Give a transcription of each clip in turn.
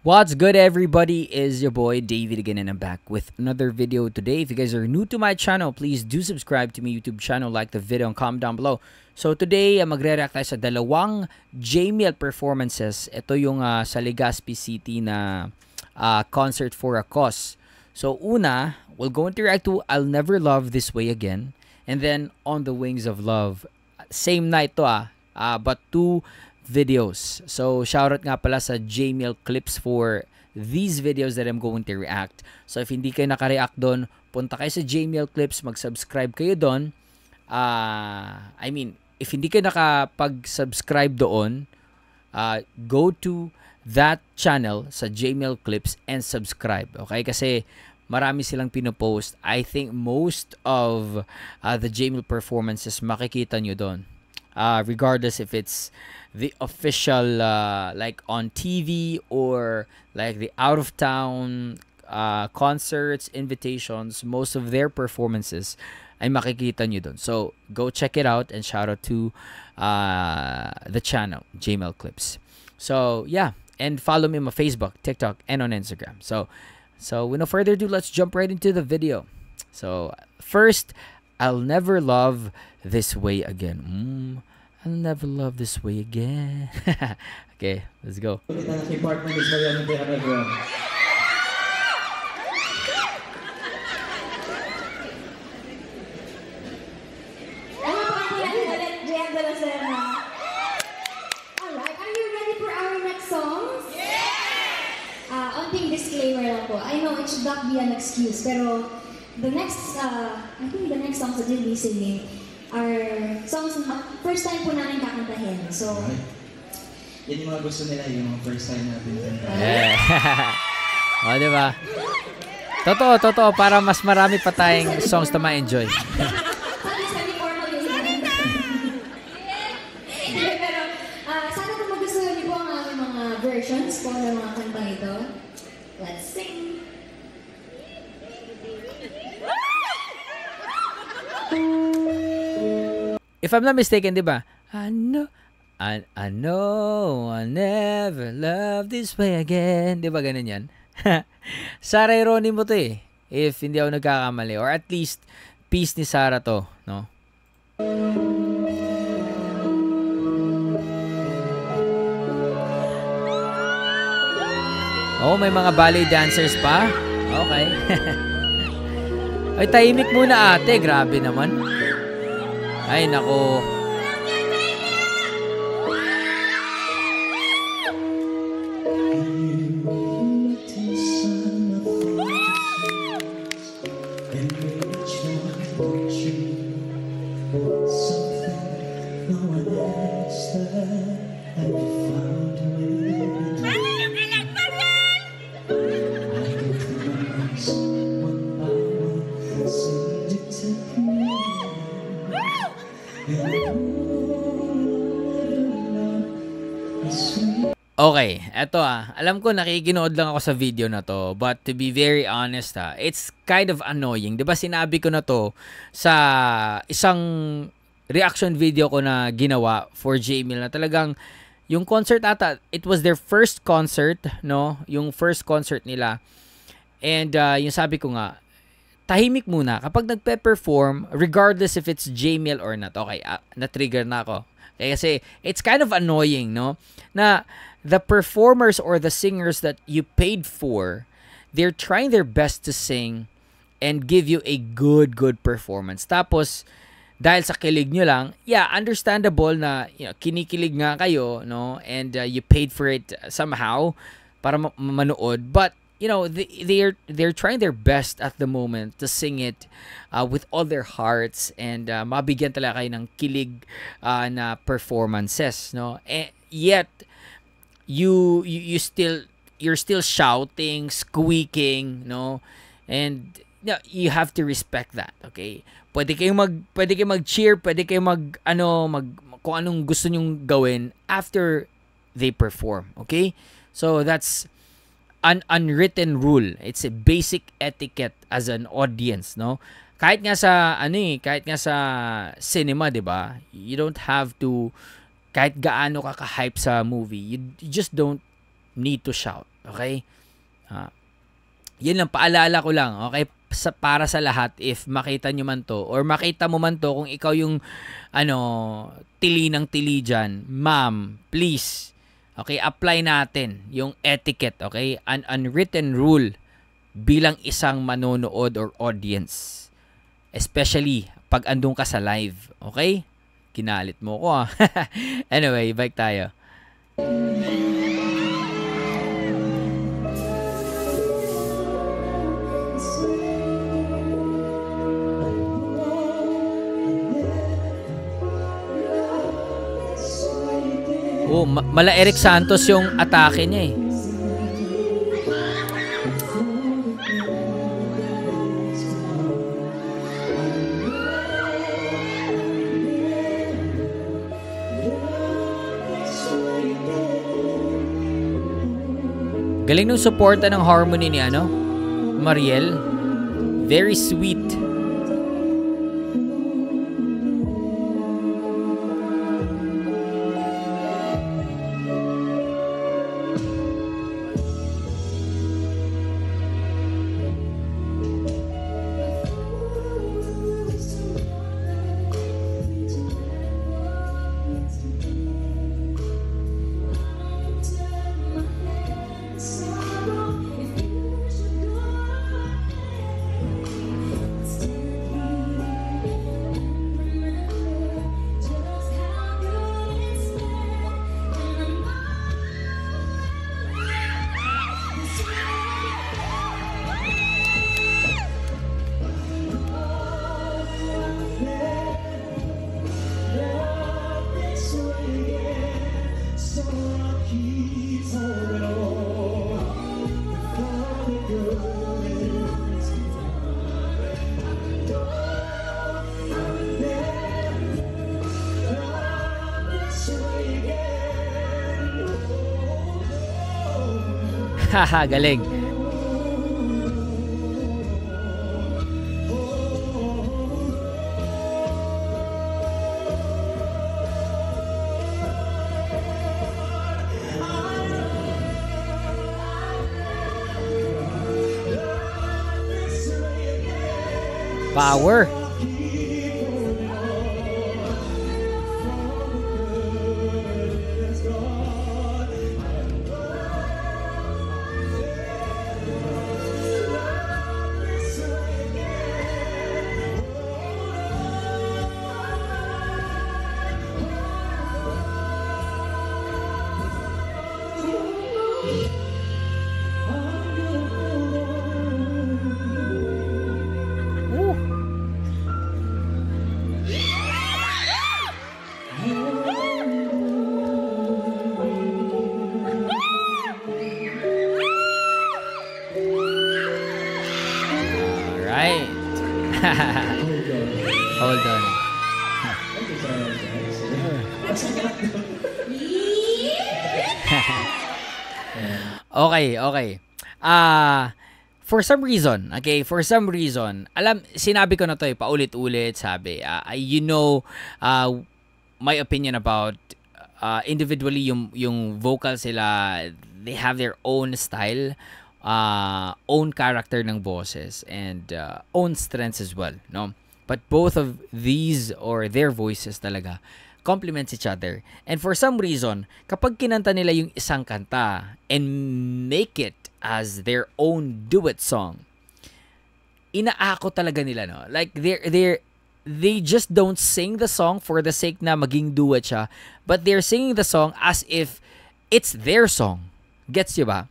What's good, everybody? Is your boy David again, and I'm back with another video today. If you guys are new to my channel, please do subscribe to my YouTube channel, like the video, and comment down below. So today, magre-react tayo sa dalawang JML performances. Ito yung sa Legazpi City na concert for a cause. So una, we're going to react to I'll Never Love This Way Again, and then On the Wings of Love. Same night to but two videos. So shoutout nga pala sa JML Clips for these videos that I'm going to react. So if hindi kayo naka-react doon, punta kayo sa JML Clips, mag-subscribe kayo doon. I mean, if hindi kayo nakapag-subscribe doon, go to that channel sa JML Clips and subscribe. Okay? Kasi marami silang pinopost. I think most of the JML performances makikita nyo doon. Regardless if it's the official like on TV or like the out of town concerts, invitations, most of their performances ay makikita nyo dun. So go check it out and shout out to the channel JML Clips. So yeah, and follow me on my Facebook, TikTok, and on Instagram. So with no further ado, let's jump right into the video. So first, I'll Never Love This Way Again. I'll never love this way again. Okay, let's go. Disclaimer lang po. I know it should not be an excuse, pero the next, I think the next songs that you'll be singing are songs na first time po namin kakantahin. So, yan yung mga gusto nila, yung mga first time natin kantahin. Yeah. O, diba? Totoo, para mas marami pa tayong songs na ma-enjoy. Pero, sana kung magustuhan niyo po ang aming mga versions po ng mga kantang ito. Let's sing! If I'm not mistaken, di ba? I know I'll never love this way again. Di ba ganun yan? Sarah Geronimo to eh. If hindi ako nagkakamali. Or at least, piece ni Sarah to. No? Oh, may mga ballet dancers pa? Okay. Ay, tahimik muna ate. Grabe naman. Ay, nako. Okay, eto alam ko nakikinood lang ako sa video na to, but to be very honest it's kind of annoying. 'Di ba sinabi ko na to sa isang reaction video ko na ginawa for JML na talagang yung concert ata, it was their first concert, no? Yung first concert nila. And yung sabi ko nga, tahimik muna kapag nagpe-perform regardless if it's JML or not. Okay, na-trigger na ako. Kasi it's kind of annoying, no? Na the performers or the singers that you paid for, they're trying their best to sing and give you a good performance. Tapos, dahil sa kilig nyo lang, yeah, understandable na kinikilig nga kayo, no? And you paid for it somehow para manood. But, they're trying their best at the moment to sing it with all their hearts and mabigyan talaga kayo ng kilig na performances, no? And yet you're still shouting, squeaking, no? And you have to respect that, okay? Pwede kayong mag-cheer, pwede kayong kung anong gusto nyong gawin after they perform, okay? So that's an unwritten rule. It's a basic etiquette as an audience, no? Kahit nga sa cinema, 'di ba? You don't have to kahit gaano ka ka-hype sa movie, you just don't need to shout. Okay? Yun lang, paalala ko lang, okay? Para sa lahat, if makita nyo man to, or makita mo man to, kung ikaw yung, tili ng tili dyan, ma'am, please, okay, apply natin yung etiquette, okay? An unwritten rule bilang isang manonood or audience. Especially, pag andun ka sa live, okay? Kinalit mo ko, ah. Anyway, bike tayo. Oh, mala Eric Santos yung atake niya eh. Galing nung suporta ng harmony ni Mariel. Very sweet. Haha, galing. Power. Hold on. Okay. For some reason, sinabi ko na to paulit-ulit, sabi, my opinion about individually yung vocal sila, they have their own style, own character ng boses, and own strengths as well, no? But both of these or their voices talaga complements each other. And for some reason, kapag kinanta nila yung isang kanta and make it as their own duet song, inaako talaga nila, no? Like they just don't sing the song for the sake na maging duet siya, but they're singing the song as if it's their song. Gets you ba?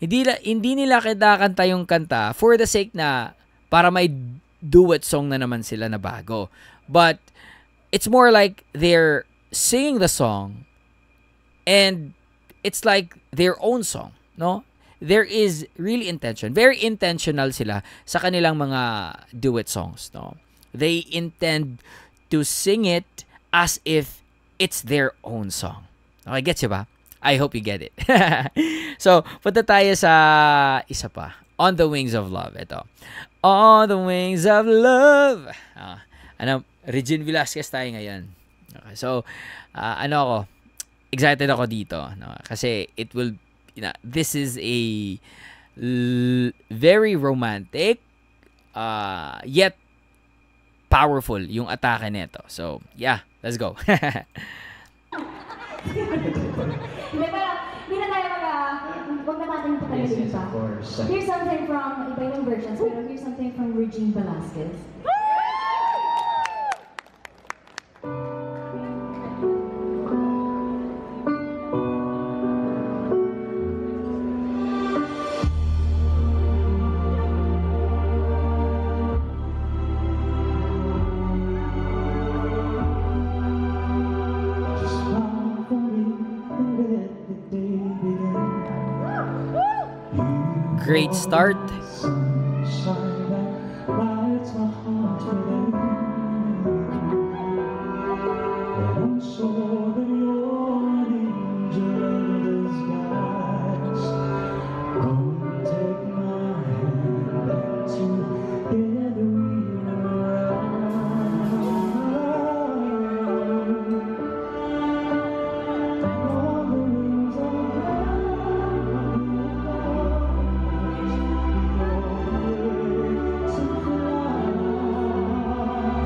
Hindi nila kinakanta yung kanta for the sake na para may duet song na naman sila na bago. But it's more like they're singing the song and it's like their own song, no? There is really intention. Very intentional sila sa kanilang mga duet songs, no? They intend to sing it as if it's their own song. Okay, gets you ba? I hope you get it. So, punta tayo sa isa pa. On the Wings of Love. Ito. On the Wings of Love. Regine Velasquez tayo ngayon. Okay, so, excited ako dito. No? Kasi it will this is a very romantic yet powerful yung atake nito. So, yeah, let's go. Hindi, pero hindi na tayo huwag na natin patagalin pa. of course. Here's something from, iba yung versions, pero here's something from Regine Velasquez. Great start.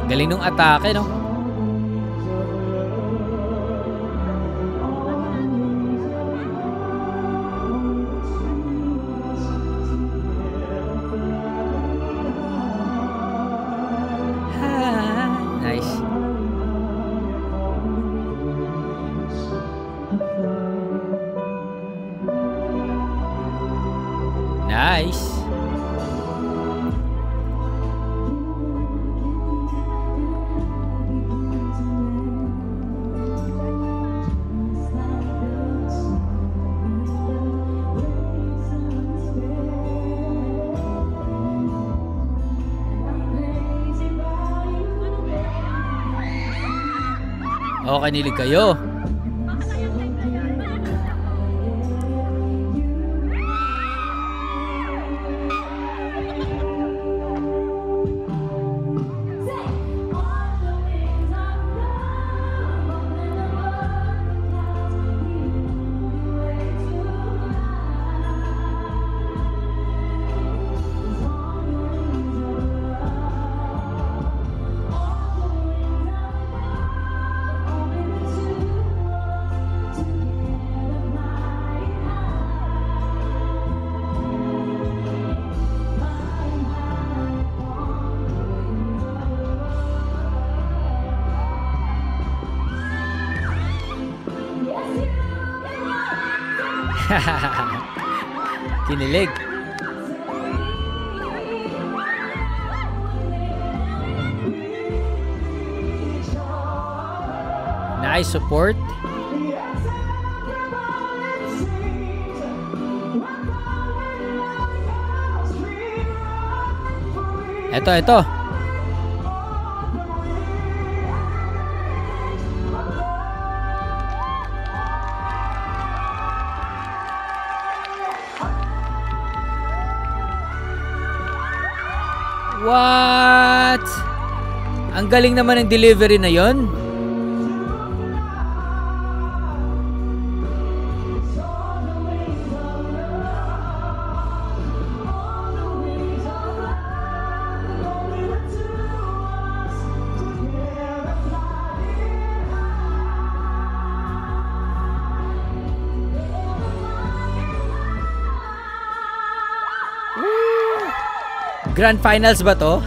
Galing nung atake, no? Nice. Nice. O, kanilig kayo. Kinilig. Nice support. Ito. What? Ang galing naman ng delivery na yon. Grand finals ba to?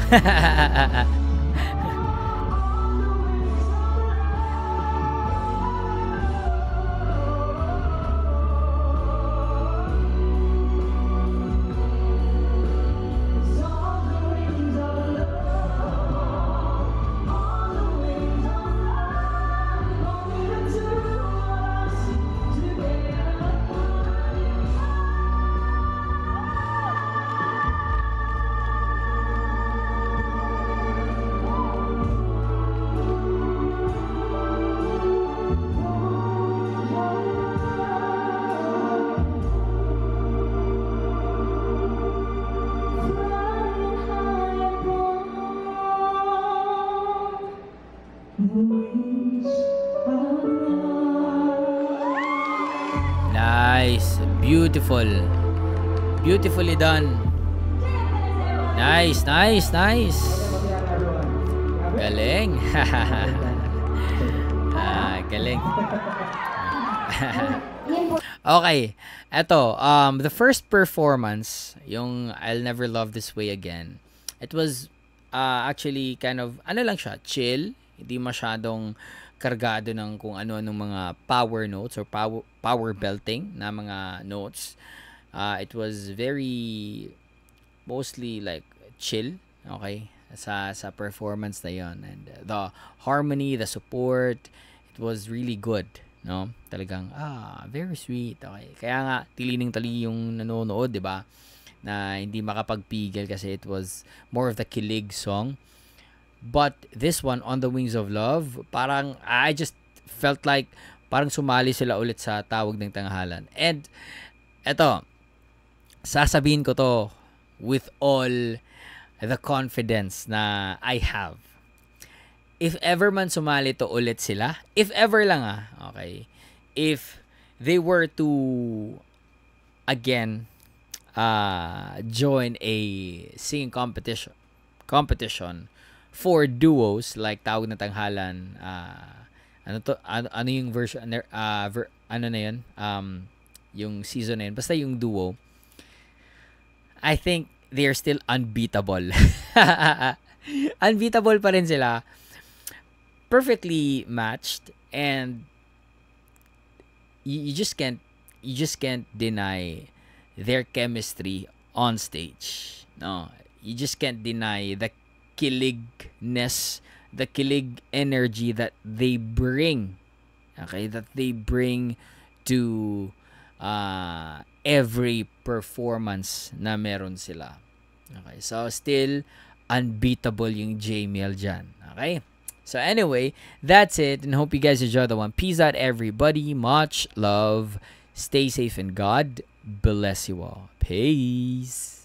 Beautiful. Beautifully done. Nice, nice, nice. Galing. Galing. Okay. Eto, the first performance, yung I'll Never Love This Way Again, it was actually kind of, ano lang siya, chill. Hindi masyadong kargado ng kung ano-anong mga power notes or power belting na mga notes. It was very mostly like chill, okay, sa performance na yon, and the harmony, the support, it was really good, no? Talagang very sweet, okay. Kaya nga tilining-tali yung nanonood, 'di ba? Na hindi makapagpigil kasi it was more of the kilig song. But this one, On the Wings of Love, parang I just felt like parang sumali sila ulit sa Tawag ng Tanghalan. And eto, sasabihin ko to with all the confidence na I have. If ever man sumali to ulit sila, if ever lang okay, if they were to again join a singing competition for duos like Tawag na Tanghalan, ano yung version, ano na yun, yung season na yun, basta yung duo, I think they are still unbeatable. Unbeatable pa rin sila. Perfectly matched, and you just can't deny their chemistry on stage. No, you just can't deny the kiligness, the kilig energy that they bring. Okay, that they bring to every performance na meron sila. Okay, so still unbeatable yung Jamiel dyan. Okay, so anyway, that's it, and hope you guys enjoy the one. Peace out, everybody. Much love. Stay safe, and God bless you all. Peace.